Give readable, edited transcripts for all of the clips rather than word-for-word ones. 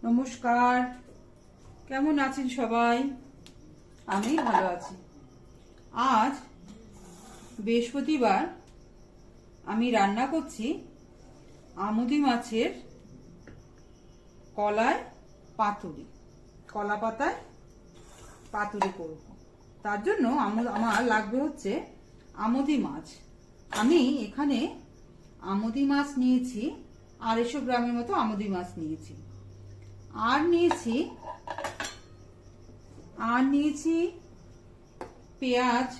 নমস্কার, কেমন আছেন সবাই? আমি ভালো আছি। আজ বৃহস্পতিবার, আমি রান্না করছি আমুদি মাছের কলায় পাতুরি, কলা পাতায় পাতুরি করব। তার জন্য আমার লাগবে হচ্ছে আমুদি মাছ। আমি এখানে আমুদি মাছ নিয়েছি 250 গ্রামের মতো আমুদি মাছ নিয়েছি। আর নিয়েছি পেঁয়াজ,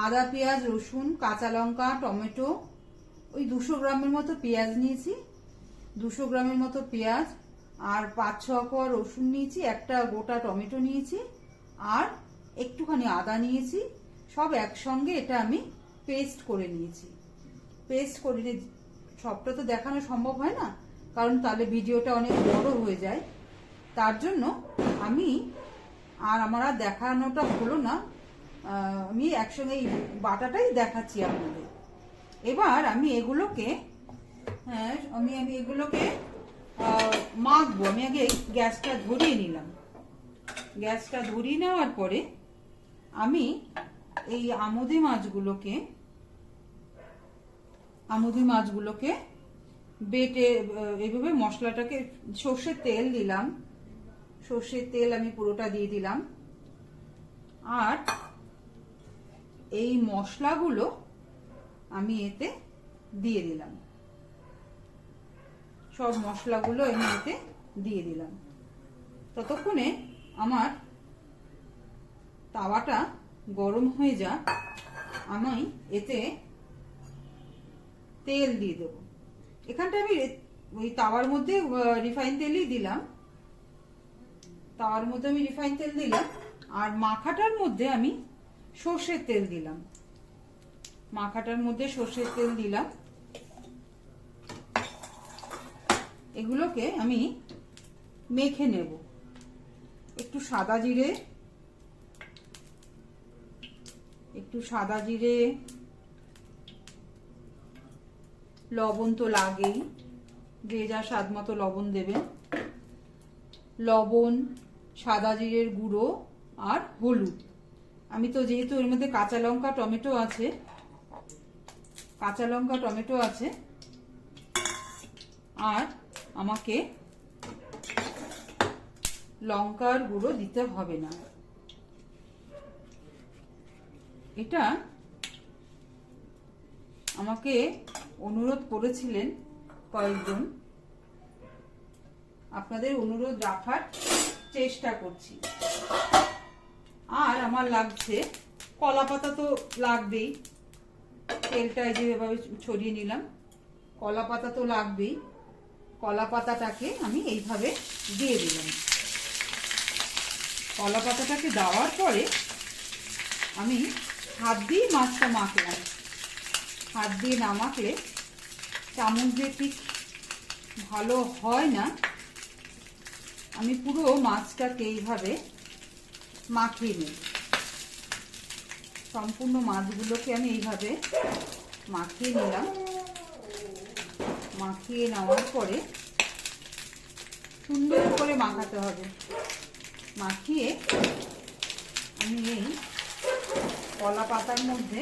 আদা, পেঁয়াজ, রসুন, কাঁচা লঙ্কা, টমেটো। ওই 200 গ্রামের মতো পেঁয়াজ নিয়েছি, 200 গ্রামের মতো পেঁয়াজ, আর 5-6 কোয়া রসুন নিয়েছি, একটা গোটা টমেটো নিয়েছি, আর একটুখানি আদা নিয়েছি। সব একসঙ্গে এটা আমি পেস্ট করে নিয়েছি। পেস্ট করে সবটা তো দেখানো সম্ভব হয় না, কারণ তাহলে ভিডিওটা অনেক বড় হয়ে যায়। তার জন্য আমার আর দেখানোটা হলো না, আমি একসঙ্গে এই বাটাটাই দেখাচ্ছি আপনাদের। এবার আমি এগুলোকে মাখবো। আমি আগে গ্যাসটা ধরিয়ে নিলাম। গ্যাসটা ধরিয়ে নেওয়ার পরে আমি এই আমুদি মাছগুলোকে বেটে এইভাবে মশলাটাকে, সর্ষের তেল দিলাম, সর্ষের তেল আমি পুরোটা দিয়ে দিলাম। আর এই মশলাগুলো আমি এতে দিয়ে দিলাম, সব মশলাগুলো আমি এতে দিয়ে দিলাম। ততক্ষণে আমার তাওয়াটা গরম হয়ে যাক, আমি এতে তেল দিয়ে দেবো। এখানটা আমি ওই তাওয়ার মধ্যে রিফাইন তেলই দিলাম, আর মাখাটার মধ্যে আমি সর্ষের তেল দিলাম। এগুলোকে আমি মেখে নেব। একটু সাদা জিরে, লবণ তো লাগেই, যে যা স্বাদ মতো লবণ দেবেন। লবণ, সাদা জিরের গুঁড়ো আর হলুদ। আমি তো যেহেতু এর মধ্যে কাঁচা লঙ্কা টমেটো আছে, আর আমাকে লঙ্কার গুঁড়ো দিতে হবে না। এটা আমাকে অনুরোধ করেছিলেন কয়েকজন, আপনাদের অনুরোধ রাখার চেষ্টা করছি। আর আমার লাগছে কলা পাতা, তো লাগবেই। তেলটা যেভাবে ছড়িয়ে নিলাম, কলা পাতা তো লাগবেই। কলা পাতাটাকে আমি এইভাবে দিয়ে দিলাম। কলা পাতাটাকে দেওয়ার পরে আমি হাত দিয়ে মাছটা মাখলাম। হাত দিয়ে না মাখলে চামচ দিয়ে ঠিক ভালো হয় না। আমি পুরো মাছটাকে এইভাবে মাখিয়ে নেব। সম্পূর্ণ মাছগুলোকে আমি এইভাবে মাখিয়ে নিলাম। মাখিয়ে নেওয়ার পরে সুন্দর করে মাখাতে হবে। মাখিয়ে আমি এই কলা পাতার মধ্যে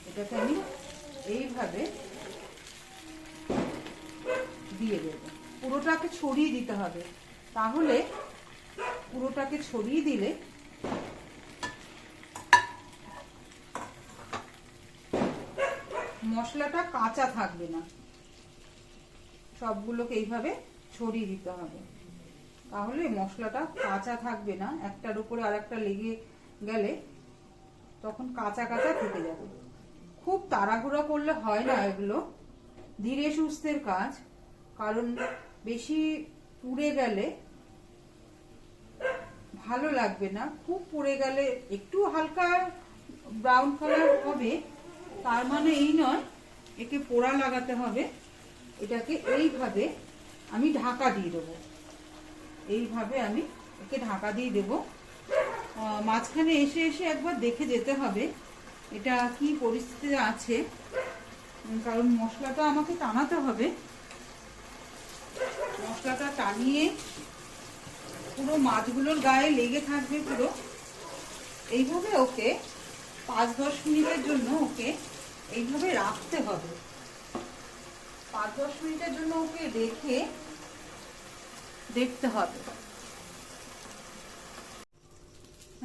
এটাকে আমি এইভাবে দিয়ে দেব। পুরোটাকে ছড়িয়ে দিতে হবে, তাহলে পুরোটাকে ছড়িয়ে দিলে মশলাটা কাঁচা থাকবে না। সবগুলোকে এইভাবে ছড়িয়ে দিতে হবে, তাহলে মশলাটা কাঁচা থাকবে না। একটার উপরে আরেকটা লেগে গেলে তখন কাঁচা কাঁচা থেকে যাবে। খুব তাড়াহুড়া করলে হয় না, এগুলো ধীরে সুস্থের কাজ। কারণ বেশি পুড়ে গেলে ভালো লাগবে না। খুব পুড়ে গেলে একটু হালকা ব্রাউন কালার হবে, তার মানে এই নয় একে পোড়া লাগাতে হবে। এটাকে এইভাবে আমি ঢাকা দিয়ে দেবো। মাঝখানে এসে একবার দেখে যেতে হবে এটা কি পরিস্থিতিতে আছে। কারণ মশলাটা আমাকে টানাতে হবে। মশলাটা টানিয়ে পুরো মাছগুলোর গায়ে লেগে থাকবে পুরো। এইভাবে ওকে 5-10 মিনিটের জন্য ওকে এইভাবে রাখতে হবে। 5-10 মিনিটের জন্য ওকে রেখে দেখতে হবে।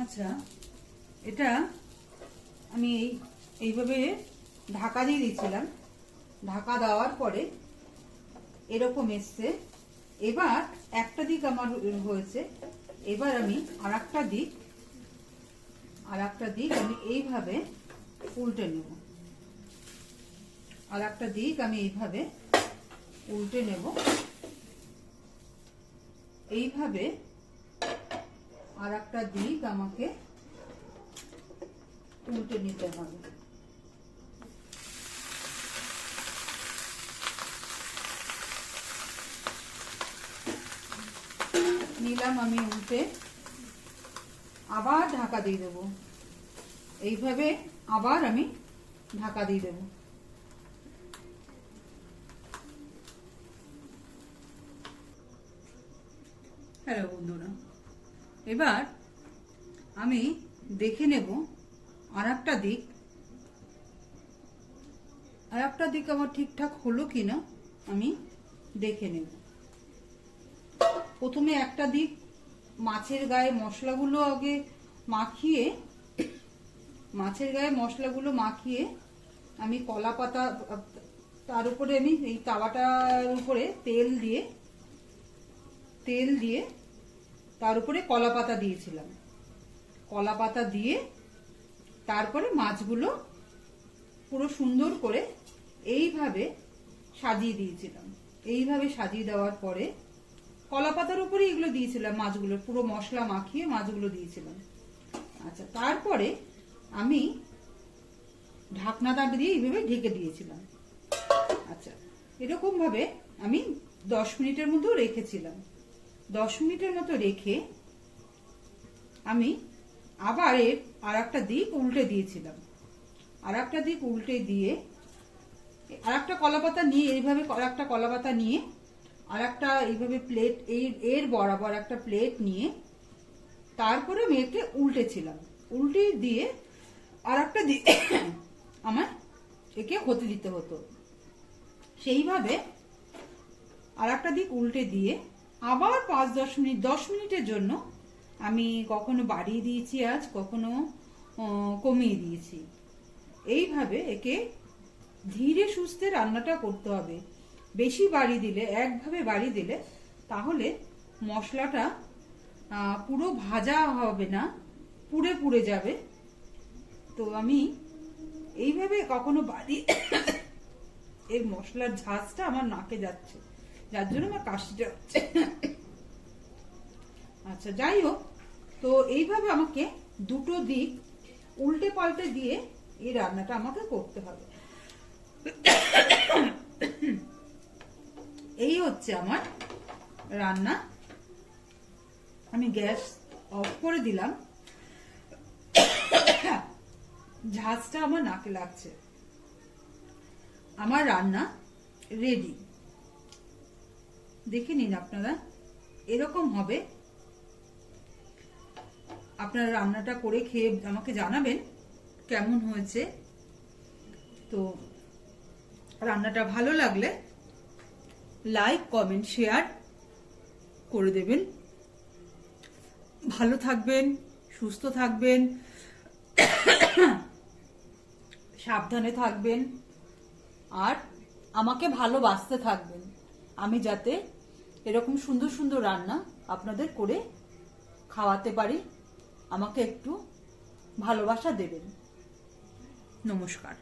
আচ্ছা, এটা আমি এইভাবে ঢাকা দিয়ে দিয়েছিলাম। ঢাকা দেওয়ার পরে এরকম এসছে। এবার একটা দিক আমার হয়েছে, এবার আমি আর একটা দিক আমি এইভাবে উল্টে নেব। আর একটা দিক আমি এইভাবে উল্টে নেব। এইভাবে আর একটা দিক আমাকে উল্টে নিতে হবে। নিলাম আমি উল্টে, আবার ঢাকা দিয়ে দেবো। এইভাবে আবার আমি ঢাকা দিয়ে দেবো। হ্যালো বন্ধুরা, এবার আমি দেখে নেব আর একটা দিক আমার ঠিকঠাক হলো কিনা আমি দেখে নেব। প্রথমে একটা দিক মাছের গায়ে মশলাগুলো আগে মাখিয়ে আমি কলা পাতা, তার উপরে আমি এই তাওয়াটার উপরে তেল দিয়ে তার উপরে কলা পাতা দিয়েছিলাম। কলা পাতা দিয়ে তারপরে মাছগুলো পুরো সুন্দর করে এইভাবে সাজিয়ে দিয়েছিলাম। এইভাবে সাজিয়ে দেওয়ার পরে কলা পাতার উপরে এগুলো দিয়েছিলাম, মাছগুলো পুরো মশলা মাখিয়ে মাছগুলো দিয়েছিলাম। আচ্ছা, তারপরে আমি ঢাকনাটা দিয়ে এইভাবে ঢেকে দিয়েছিলাম। আচ্ছা, এরকম ভাবে আমি 10 মিনিটের মতো রেখেছিলাম। 10 মিনিটের মতো রেখে আমি আবার আর একটা দিক উল্টে দিয়েছিলাম। আর একটা দিক উল্টে দিয়ে আর একটা কলাপাতা নিয়ে এইভাবে একটা কলাপাতা নিয়ে আর একটা এইভাবে প্লেট, এর বরাবর একটা প্লেট নিয়ে তারপরে মেয়েকে উল্টেছিলাম। উল্টে দিয়ে আর একটা দিক আমার একে হতে দিতে হতো। সেইভাবে আর একটা দিক উল্টে দিয়ে আবার 5-10 মিনিট, 10 মিনিটের জন্য আমি কখনো বাড়িয়ে দিয়েছি আজ, কখনো কমিয়ে দিয়েছি। এইভাবে একে ধীরে সুস্থে রান্নাটা করতে হবে। বেশি একভাবে বাড়িয়ে দিলে তাহলে মশলাটা পুরো ভাজা হবে না, পুড়ে পুড়ে যাবে। তো আমি এইভাবে কখনো বাড়িয়ে এই মশলার ঝাঁজটা আমার নাকে যাচ্ছে, যার জন্য আমার কাশিটা হচ্ছে। আচ্ছা, যাই হোক, তো এইভাবে আমাকে দুটো দিক উল্টে পাল্টে দিয়ে এই রান্নাটা আমাকে করতে হবে। এই হচ্ছে আমার রান্না। আমি গ্যাস অফ করে দিলাম। ঝাঁজটা আমার নাকে লাগছে। আমার রান্না রেডি, দেখে নিন আপনারা। এরকম হবে। আপনারা রান্নাটা করে খেয়ে আমাকে জানাবেন কেমন হয়েছে। তো রান্নাটা ভালো লাগলে লাইক, কমেন্ট, শেয়ার করে দেবেন। ভালো থাকবেন, সুস্থ থাকবেন, সাবধানে থাকবেন, আর আমাকে ভালোবাসতে থাকবেন। আমি যাতে এরকম সুন্দর সুন্দর রান্না আপনাদের করে খাওয়াতে পারি, আমাকে একটু ভালোবাসা দেবেন। নমস্কার।